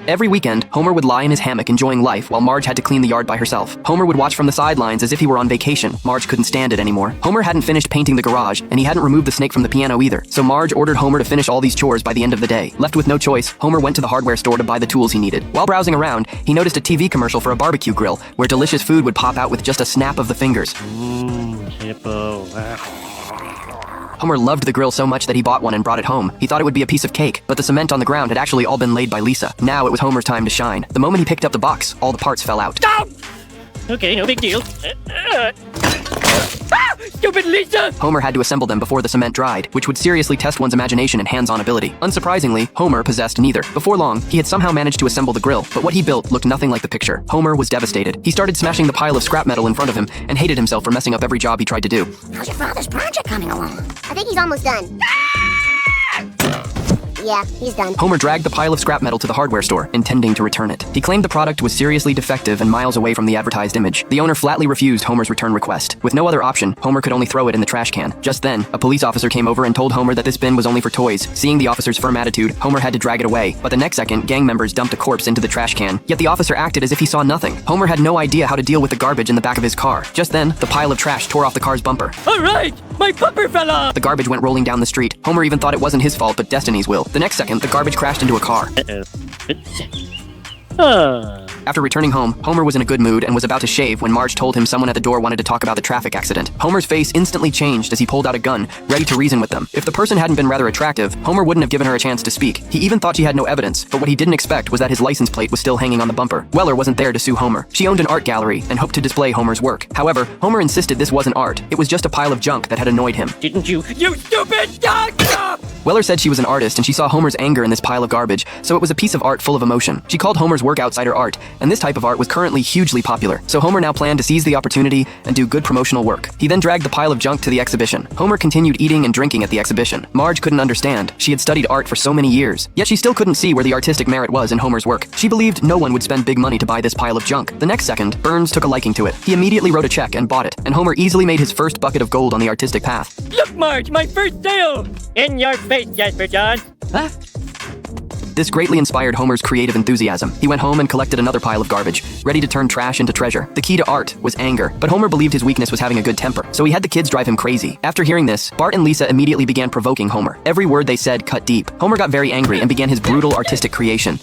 Every weekend, Homer would lie in his hammock enjoying life while Marge had to clean the yard by herself. Homer would watch from the sidelines as if he were on vacation. Marge couldn't stand it anymore. Homer hadn't finished painting the garage, and he hadn't removed the snake from the piano either. So Marge ordered Homer to finish all these chores by the end of the day. Left with no choice, Homer went to the hardware store to buy the tools he needed. While browsing around, he noticed a TV commercial for a barbecue grill, where delicious food would pop out with just a snap of the fingers. Hippo. Homer loved the grill so much that he bought one and brought it home. He thought it would be a piece of cake, but the cement on the ground had actually all been laid by Lisa. Now it was Homer's time to shine. The moment he picked up the box, all the parts fell out. Okay, no big deal. Stupid Lisa! Homer had to assemble them before the cement dried, which would seriously test one's imagination and hands-on ability. Unsurprisingly, Homer possessed neither. Before long, he had somehow managed to assemble the grill, but what he built looked nothing like the picture. Homer was devastated. He started smashing the pile of scrap metal in front of him and hated himself for messing up every job he tried to do. How's your father's project coming along? I think he's almost done. Yeah, he's done. Homer dragged the pile of scrap metal to the hardware store, intending to return it. He claimed the product was seriously defective and miles away from the advertised image. The owner flatly refused Homer's return request. With no other option, Homer could only throw it in the trash can. Just then, a police officer came over and told Homer that this bin was only for toys. Seeing the officer's firm attitude, Homer had to drag it away. But the next second, gang members dumped a corpse into the trash can. Yet the officer acted as if he saw nothing. Homer had no idea how to deal with the garbage in the back of his car. Just then, the pile of trash tore off the car's bumper. All right, my bumper fell off! The garbage went rolling down the street. Homer even thought it wasn't his fault, but destiny's will. The next second, the garbage crashed into a car. After returning home, Homer was in a good mood and was about to shave when Marge told him someone at the door wanted to talk about the traffic accident. Homer's face instantly changed as he pulled out a gun, ready to reason with them. If the person hadn't been rather attractive, Homer wouldn't have given her a chance to speak. He even thought she had no evidence, but what he didn't expect was that his license plate was still hanging on the bumper. Weller wasn't there to sue Homer. She owned an art gallery and hoped to display Homer's work. However, Homer insisted this wasn't art. It was just a pile of junk that had annoyed him. Didn't you stupid dog! Weller said she was an artist and she saw Homer's anger in this pile of garbage, so it was a piece of art full of emotion. She called Homer's work outsider art, and this type of art was currently hugely popular, so Homer now planned to seize the opportunity and do good promotional work. He then dragged the pile of junk to the exhibition. Homer continued eating and drinking at the exhibition. Marge couldn't understand. She had studied art for so many years, yet she still couldn't see where the artistic merit was in Homer's work. She believed no one would spend big money to buy this pile of junk. The next second, Burns took a liking to it. He immediately wrote a check and bought it, and Homer easily made his first bucket of gold on the artistic path. Look, Marge, my first sale! In your face, Jasper John! Huh? This greatly inspired Homer's creative enthusiasm. He went home and collected another pile of garbage, ready to turn trash into treasure. The key to art was anger, but Homer believed his weakness was having a good temper, so he had the kids drive him crazy. After hearing this, Bart and Lisa immediately began provoking Homer. Every word they said cut deep. Homer got very angry and began his brutal artistic creation.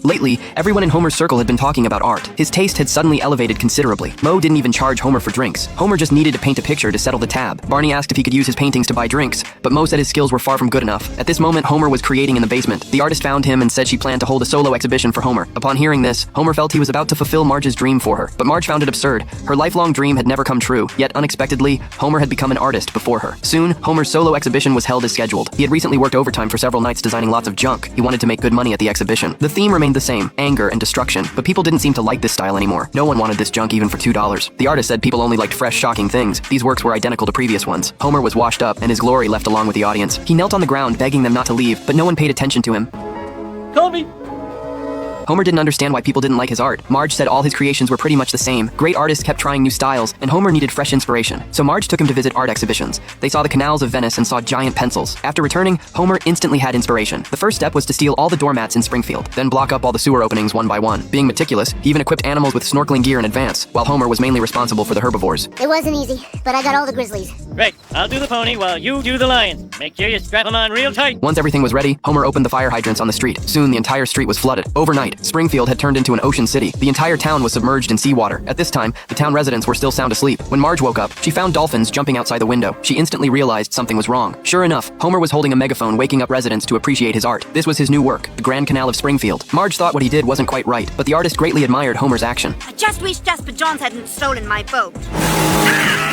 Lately, everyone in Homer's circle had been talking about art. His taste had suddenly elevated considerably. Mo didn't even charge Homer for drinks. Homer just needed to paint a picture to settle the tab. Barney asked if he could use his paintings to buy drinks, but Mo said his skills were far from good enough. At this moment, Homer was creating in the basement. The artist found him and said she planned to hold a solo exhibition for Homer. Upon hearing this, Homer felt he was about to fulfill Marge's dream for her, but Marge found it absurd. Her lifelong dream had never come true, yet unexpectedly, Homer had become an artist before her. Soon, Homer's solo exhibition was held as scheduled. He had recently worked overtime for several nights designing lots of junk. He wanted to make good money at the exhibition. The theme remained the same, anger and destruction, but people didn't seem to like this style anymore. No one wanted this junk even for $2. The artist said people only liked fresh, shocking things. These works were identical to previous ones. Homer was washed up, and his glory left along with the audience. He knelt on the ground, begging them not to leave, but no one paid attention to him. Call me! Homer didn't understand why people didn't like his art. Marge said all his creations were pretty much the same. Great artists kept trying new styles, and Homer needed fresh inspiration. So Marge took him to visit art exhibitions. They saw the canals of Venice and saw giant pencils. After returning, Homer instantly had inspiration. The first step was to steal all the doormats in Springfield, then block up all the sewer openings one by one. Being meticulous, he even equipped animals with snorkeling gear in advance, while Homer was mainly responsible for the herbivores. It wasn't easy, but I got all the grizzlies. Right, I'll do the pony while you do the lion. Make sure you strap them on real tight. Once everything was ready, Homer opened the fire hydrants on the street. Soon, the entire street was flooded. Overnight, Springfield had turned into an ocean city. The entire town was submerged in seawater. At this time, the town residents were still sound asleep. When Marge woke up, she found dolphins jumping outside the window. She instantly realized something was wrong. Sure enough, Homer was holding a megaphone waking up residents to appreciate his art. This was his new work, the Grand Canal of Springfield. Marge thought what he did wasn't quite right, but the artist greatly admired Homer's action. I just wish Jasper Johns hadn't stolen my boat.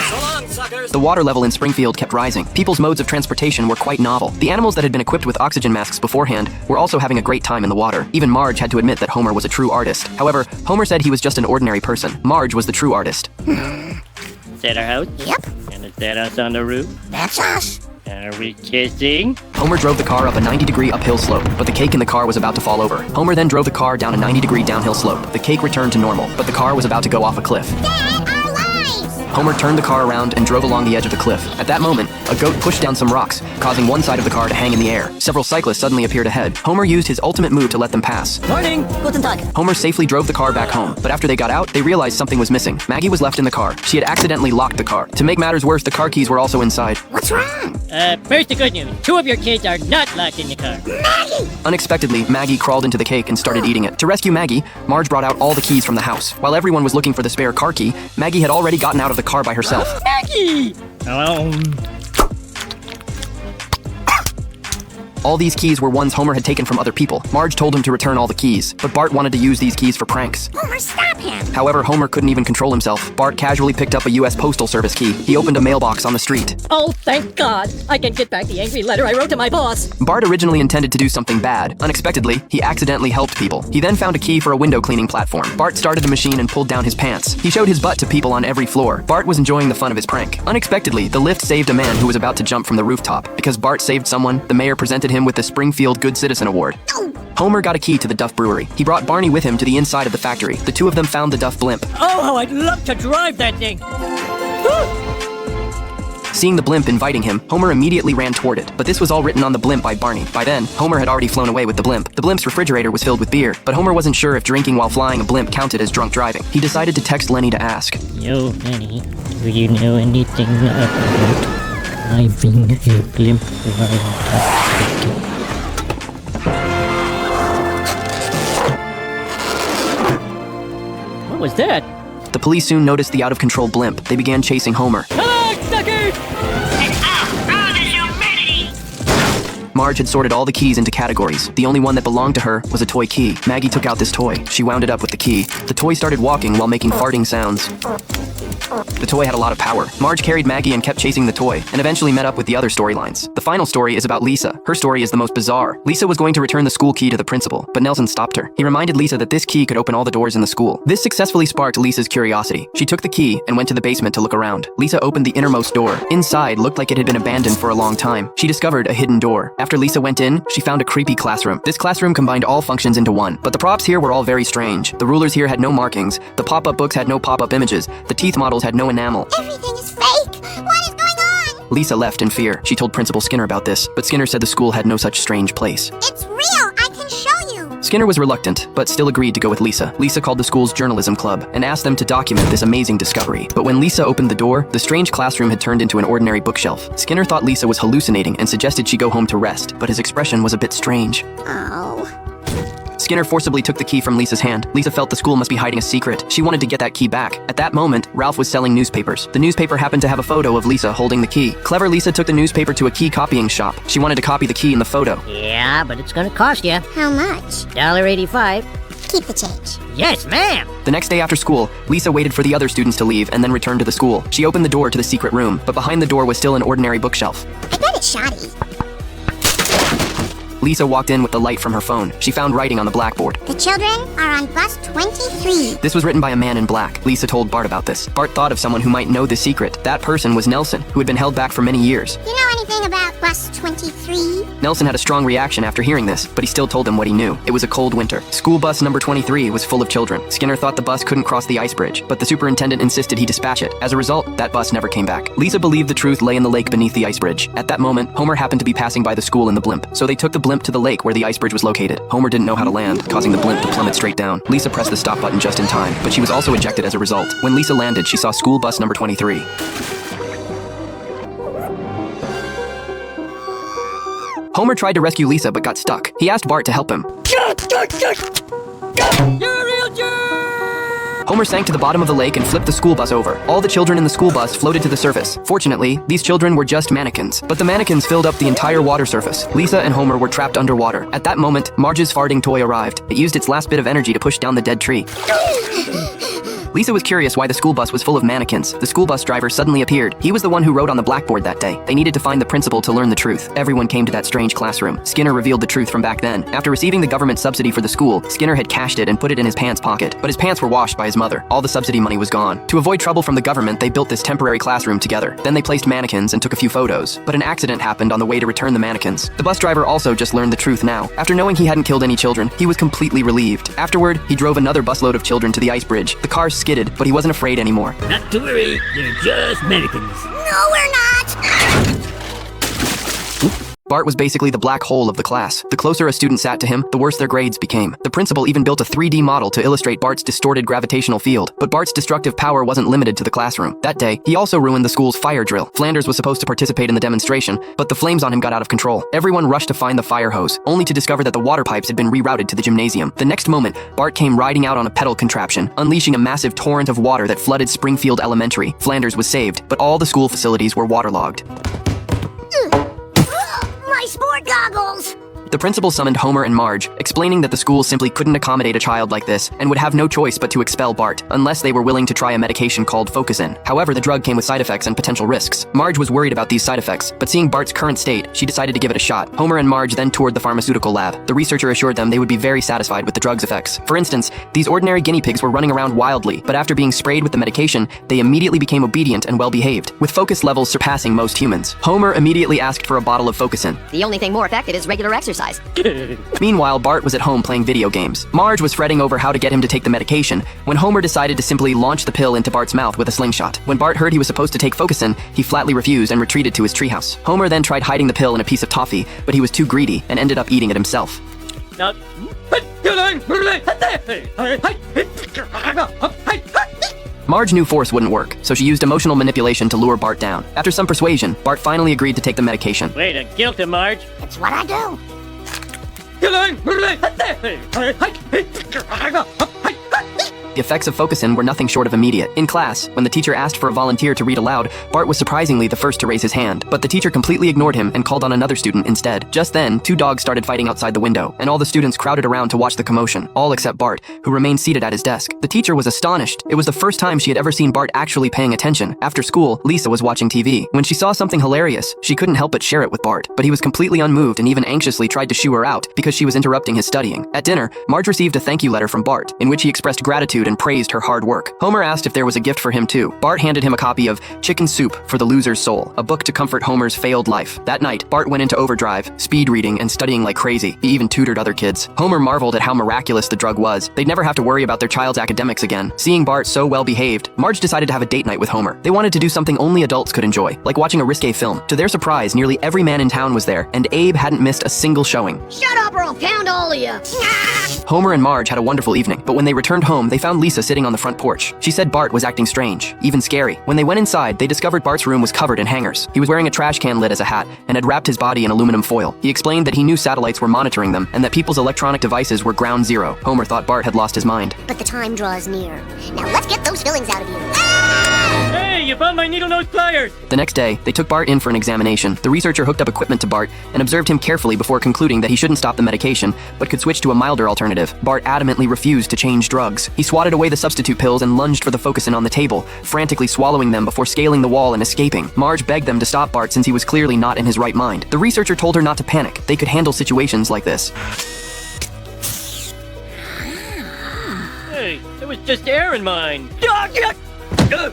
So long, suckers! The water level in Springfield kept rising. People's modes of transportation were quite novel. The animals that had been equipped with oxygen masks beforehand were also having a great time in the water. Even Marge had to admit that Homer was a true artist. However, Homer said he was just an ordinary person. Marge was the true artist. Is that our house? Yep, And is that us on the roof? that's us. Are we kissing? Homer drove the car up a 90-degree uphill slope, but the cake in the car was about to fall over. Homer then drove the car down a 90-degree downhill slope. The cake returned to normal, but the car was about to go off a cliff. Dad, our lives! Homer turned the car around and drove along the edge of the cliff. At that moment, A goat pushed down some rocks, causing one side of the car to hang in the air. Several cyclists suddenly appeared ahead. Homer used his ultimate move to let them pass. Morning. Guten Tag. Homer safely drove the car back home, but after they got out, they realized something was missing. Maggie was left in the car. She had accidentally locked the car. To make matters worse, the car keys were also inside. What's wrong? First the good news. 2 of your kids are not locked in the car. Maggie! Unexpectedly, Maggie crawled into the cake and started eating it. To rescue Maggie, Marge brought out all the keys from the house. While everyone was looking for the spare car key, Maggie had already gotten out of the car by herself. Maggie! All these keys were ones Homer had taken from other people. Marge told him to return all the keys, but Bart wanted to use these keys for pranks. Homer, stop him! However, Homer couldn't even control himself. Bart casually picked up a U.S. Postal Service key. He opened a mailbox on the street. Oh, thank God. I can get back the angry letter I wrote to my boss. Bart originally intended to do something bad. Unexpectedly, he accidentally helped people. He then found a key for a window cleaning platform. Bart started the machine and pulled down his pants. He showed his butt to people on every floor. Bart was enjoying the fun of his prank. Unexpectedly, the lift saved a man who was about to jump from the rooftop. Because Bart saved someone, the mayor presented him with the Springfield Good Citizen Award. Homer got a key to the Duff Brewery. He brought Barney with him to the inside of the factory. The two of them found the Duff blimp. Oh, how I'd love to drive that thing. Seeing the blimp inviting him, Homer immediately ran toward it. But this was all written on the blimp by Barney. By then, Homer had already flown away with the blimp. The blimp's refrigerator was filled with beer, but Homer wasn't sure if drinking while flying a blimp counted as drunk driving. He decided to text Lenny to ask. Yo, Lenny, do you know anything about driving a blimp while What was that? The police soon noticed the out-of-control blimp. They began chasing Homer. Hello, sucker! Marge had sorted all the keys into categories. The only one that belonged to her was a toy key. Maggie took out this toy. She wound it up with the key. The toy started walking while making farting sounds. The toy had a lot of power. Marge carried Maggie and kept chasing the toy, and eventually met up with the other storylines. The final story is about Lisa. Her story is the most bizarre. Lisa was going to return the school key to the principal, but Nelson stopped her. He reminded Lisa that this key could open all the doors in the school. This successfully sparked Lisa's curiosity. She took the key and went to the basement to look around. Lisa opened the innermost door. Inside looked like it had been abandoned for a long time. She discovered a hidden door. After Lisa went in, she found a creepy classroom. This classroom combined all functions into one, but the props here were all very strange. The rulers here had no markings. The pop-up books had no pop-up images. The teeth models had no enamel. Everything is fake! What is going on? Lisa left in fear. She told Principal Skinner about this, but Skinner said the school had no such strange place. It's real! I can show you! Skinner was reluctant, but still agreed to go with Lisa. Lisa called the school's journalism club and asked them to document this amazing discovery. But when Lisa opened the door, the strange classroom had turned into an ordinary bookshelf. Skinner thought Lisa was hallucinating and suggested she go home to rest, but his expression was a bit strange. Oh. Skinner forcibly took the key from Lisa's hand. Lisa felt the school must be hiding a secret. She wanted to get that key back. At that moment, Ralph was selling newspapers. The newspaper happened to have a photo of Lisa holding the key. Clever Lisa took the newspaper to a key copying shop. She wanted to copy the key in the photo. Yeah, but it's gonna cost you How much? $1.85. Keep the change. Yes, ma'am. The next day after school, Lisa waited for the other students to leave and then returned to the school. She opened the door to the secret room, but behind the door was still an ordinary bookshelf. I bet it's shoddy. Lisa walked in with the light from her phone. She found writing on the blackboard. The children are on bus 23. This was written by a man in black. Lisa told Bart about this. Bart thought of someone who might know the secret. That person was Nelson, who had been held back for many years. You know anything about bus 23? Nelson had a strong reaction after hearing this, but he still told him what he knew. It was a cold winter. School bus number 23 was full of children. Skinner thought the bus couldn't cross the ice bridge, but the superintendent insisted he dispatch it. As a result, that bus never came back. Lisa believed the truth lay in the lake beneath the ice bridge. At that moment, Homer happened to be passing by the school in the blimp, so they took the blimp to the lake where the ice bridge was located. Homer didn't know how to land, causing the blimp to plummet straight down. Lisa pressed the stop button just in time, but she was also ejected as a result. When Lisa landed, she saw school bus number 23. Homer tried to rescue Lisa but got stuck. He asked Bart to help him. You're a real jerk! Homer sank to the bottom of the lake and flipped the school bus over. All the children in the school bus floated to the surface. Fortunately, these children were just mannequins, but the mannequins filled up the entire water surface. Lisa and Homer were trapped underwater. At that moment, Marge's farting toy arrived. It used its last bit of energy to push down the dead tree. Lisa was curious why the school bus was full of mannequins. The school bus driver suddenly appeared. He was the one who wrote on the blackboard that day. They needed to find the principal to learn the truth. Everyone came to that strange classroom. Skinner revealed the truth from back then. After receiving the government subsidy for the school, Skinner had cashed it and put it in his pants pocket. But his pants were washed by his mother. All the subsidy money was gone. To avoid trouble from the government, they built this temporary classroom together. Then they placed mannequins and took a few photos. But an accident happened on the way to return the mannequins. The bus driver also just learned the truth now. After knowing he hadn't killed any children, he was completely relieved. Afterward, he drove another busload of children to the ice bridge. The car skidded, but he wasn't afraid anymore. Not to worry, they're just mannequins. No, we're not! Bart was basically the black hole of the class. The closer a student sat to him, the worse their grades became. The principal even built a 3D model to illustrate Bart's distorted gravitational field. But Bart's destructive power wasn't limited to the classroom. That day, he also ruined the school's fire drill. Flanders was supposed to participate in the demonstration, but the flames on him got out of control. Everyone rushed to find the fire hose, only to discover that the water pipes had been rerouted to the gymnasium. The next moment, Bart came riding out on a pedal contraption, unleashing a massive torrent of water that flooded Springfield Elementary. Flanders was saved, but all the school facilities were waterlogged. My sport goggles! The principal summoned Homer and Marge, explaining that the school simply couldn't accommodate a child like this and would have no choice but to expel Bart, unless they were willing to try a medication called Focusin. However, the drug came with side effects and potential risks. Marge was worried about these side effects, but seeing Bart's current state, she decided to give it a shot. Homer and Marge then toured the pharmaceutical lab. The researcher assured them they would be very satisfied with the drug's effects. For instance, these ordinary guinea pigs were running around wildly, but after being sprayed with the medication, they immediately became obedient and well-behaved, with focus levels surpassing most humans. Homer immediately asked for a bottle of Focusin. The only thing more effective is regular exercise. Meanwhile, Bart was at home playing video games. Marge was fretting over how to get him to take the medication, when Homer decided to simply launch the pill into Bart's mouth with a slingshot. When Bart heard he was supposed to take Focusin, he flatly refused and retreated to his treehouse. Homer then tried hiding the pill in a piece of toffee, but he was too greedy and ended up eating it himself. Marge knew force wouldn't work, so she used emotional manipulation to lure Bart down. After some persuasion, Bart finally agreed to take the medication. Way to guilt him, Marge. It's what I do. The effects of Focusin were nothing short of immediate. In class, when the teacher asked for a volunteer to read aloud, Bart was surprisingly the first to raise his hand, but the teacher completely ignored him and called on another student instead. Just then, two dogs started fighting outside the window, and all the students crowded around to watch the commotion, all except Bart, who remained seated at his desk. The teacher was astonished. It was the first time she had ever seen Bart actually paying attention. After school, Lisa was watching TV. When she saw something hilarious, she couldn't help but share it with Bart, but he was completely unmoved and even anxiously tried to shoo her out because she was interrupting his studying. At dinner, Marge received a thank you letter from Bart, in which he expressed gratitude and praised her hard work. Homer asked if there was a gift for him too. Bart handed him a copy of Chicken Soup for the Loser's Soul, a book to comfort Homer's failed life. That night, Bart went into overdrive, speed reading and studying like crazy. He even tutored other kids. Homer marveled at how miraculous the drug was. They'd never have to worry about their child's academics again. Seeing Bart so well behaved, Marge decided to have a date night with Homer. They wanted to do something only adults could enjoy, like watching a risque film. To their surprise, nearly every man in town was there, and Abe hadn't missed a single showing. Shut up or I'll pound all of you. Homer and Marge had a wonderful evening, but when they returned home, they found Lisa sitting on the front porch. She said Bart was acting strange, even scary. When they went inside, they discovered Bart's room was covered in hangers. He was wearing a trash can lid as a hat and had wrapped his body in aluminum foil. He explained that he knew satellites were monitoring them and that people's electronic devices were ground zero. Homer thought Bart had lost his mind. But the time draws near. Now let's get those fillings out of you. Hey, you found my needle-nose pliers! The next day, they took Bart in for an examination. The researcher hooked up equipment to Bart and observed him carefully before concluding that he shouldn't stop the medication, but could switch to a milder alternative. Bart adamantly refused to change drugs. He swatted away the substitute pills and lunged for the Focusin on the table, frantically swallowing them before scaling the wall and escaping. Marge begged them to stop Bart since he was clearly not in his right mind. The researcher told her not to panic. They could handle situations like this. Hey, it was just air in mine.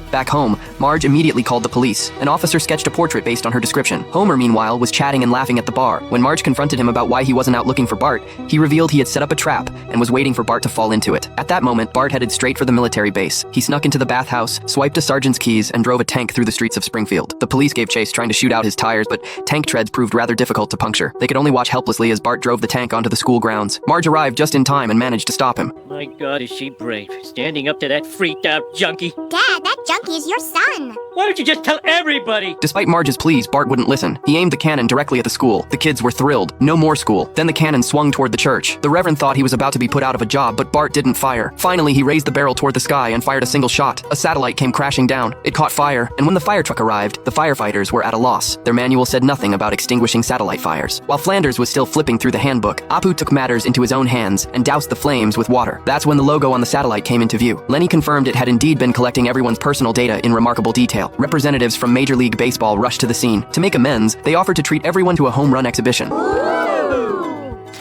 Back home, Marge immediately called the police. An officer sketched a portrait based on her description. Homer, meanwhile, was chatting and laughing at the bar. When Marge confronted him about why he wasn't out looking for Bart, he revealed he had set up a trap and was waiting for Bart to fall into it. At that moment, Bart headed straight for the military base. He snuck into the bathhouse, swiped a sergeant's keys, and drove a tank through the streets of Springfield. The police gave chase, trying to shoot out his tires, but tank treads proved rather difficult to puncture. They could only watch helplessly as Bart drove the tank onto the school grounds. Marge arrived just in time and managed to stop him. My God, is she brave, standing up to that freaked-out junkie. Dad, that junkie is your son. Why don't you just tell everybody? Despite Marge's pleas, Bart wouldn't listen. He aimed the cannon directly at the school. The kids were thrilled. No more school. Then the cannon swung toward the church. The Reverend thought he was about to be put out of a job, but Bart didn't fire. Finally, he raised the barrel toward the sky and fired a single shot. A satellite came crashing down. It caught fire, and when the fire truck arrived, the firefighters were at a loss. Their manual said nothing about extinguishing satellite fires. While Flanders was still flipping through the handbook, Apu took matters into his own hands and doused the flames with water. That's when the logo on the satellite came into view. Lenny confirmed it had indeed been collecting everyone's personal data in remarkable detail. Representatives from Major League Baseball rushed to the scene. To make amends, they offered to treat everyone to a home run exhibition.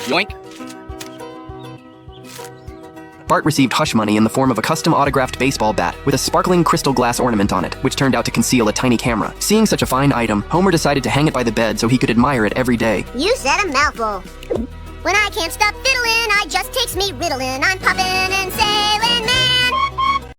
Yoink. Bart received hush money in the form of a custom autographed baseball bat with a sparkling crystal glass ornament on it, which turned out to conceal a tiny camera. Seeing such a fine item, Homer decided to hang it by the bed so he could admire it every day. You said a mouthful. When I can't stop fiddling, I just takes me Ritalin. I'm poppin' and sailing, man.